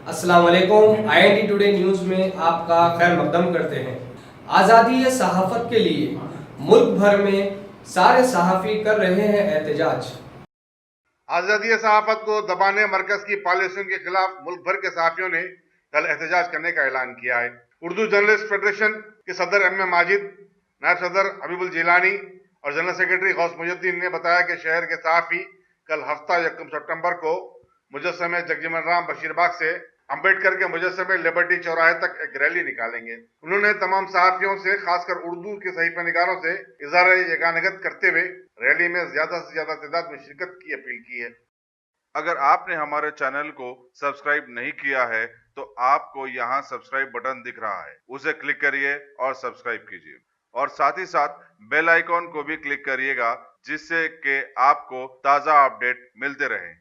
अस्सलाम वालेकुम। IND today news में आपका खैर मकदम करते हैं। आज़ादी सहाफ़त के लिए मुल्क भर में सारे सहाफ़ी कर रहे हैं एहतजाज। आज़ादी सहाफ़त को दबाने मरकज़ की पॉलिसियों के खिलाफ मुल्क भर के सहाफ़ियों ने कल एहतजाज करने का ऐलान किया है। उर्दू जर्नलिस्ट फेडरेशन के सदर M.A. माजिद, नायब सदर हबीबुल जिलानी और जनरल सेक्रेटरी गौस मुजुद्दीन ने बताया कि शहर के सहाफ़ी कल हफ्ता 1 सितंबर को मुजस्समे जगजीवन राम बशीरबाग से अम्बेडकर के मुजस्समे लिबर्टी चौराहे तक एक रैली निकालेंगे। उन्होंने तमाम सहाफ़ियों से, खासकर उर्दू के सहीफ़ा निगारों से इज़हार यगानगत करते हुए रैली में ज़्यादा से ज़्यादा तादाद में शिरकत की अपील की है। अगर आपने हमारे चैनल को सब्सक्राइब नहीं किया है तो आपको यहाँ सब्सक्राइब बटन दिख रहा है, उसे क्लिक करिए और सब्सक्राइब कीजिए और साथ ही साथ बेल आइकॉन को भी क्लिक करिएगा जिससे कि आपको ताज़ा अपडेट मिलते रहें।